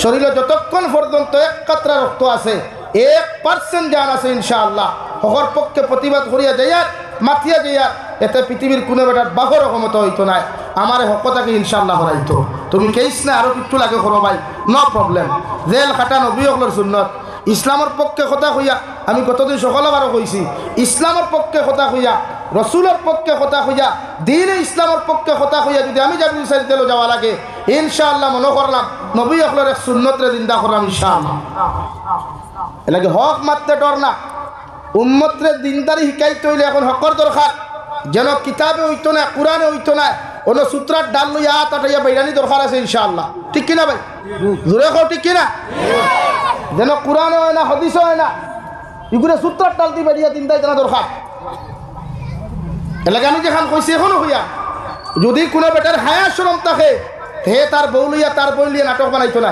শরীরে যতক্ষণ পর্যন্ত এক কাতরা রক্ত আছে 1% জান আছে ইনশাআল্লাহ হকর পক্ষে প্রতিবাদ করিয়া যাইয়ার মাতিয়া যাইয়ার এতে পৃথিবীর কোনো বেটার বাঘর ক্ষমতা হইতো না আমার হকটাকে ইনশাআল্লাহ হরাইতো তুমি কেইস না আরো কিছু লাগে করো ভাই নো প্রবলেম জেল খাটা নবী হকলর সুন্নত ইসলামের পক্ষে কথা হইয়া আমি গতদিন সকালবারও কইছি ইসলামের পক্ষে কথা হইয়া রসুলের পক্ষে কথা হইয়া দিনে ইসলামের পক্ষে কথা হইয়া যদি আমি যাবি সাইতেও যাওয়া লাগে ইনশাআল্লাহ মনে করলাম নবী হকলর এক সুন্নতরে জিন্দা করলাম ইনশাআল্লাহ এলাকে হক মারতে ডর না উম্মতরে দিনদারি শিকাইতে হইলে এখন হকর দরকার যেন কিতাবে হইতো না কোরআনে হইতো না অন্য সূত্রার ডাল লইয়া তাটাইয়া বাইরানি দরকার আছে ইনশাআল্লাহ ঠিক কিনা ভাই জোরে কও ঠিক কিনা যেন কোরআনে হয় না হাদিসে হয় না এগুলো সূত্রার ডাল দিয়ে বেরিয়া দিনদারি জানা দরকার এলাকা আমি যেখান কইছি এখনো হইয়া যদি কোনো বেটার হায়া শরম থাকে হে তার বউ লইয়া তার বই লিয়া নাটক বানাইতো না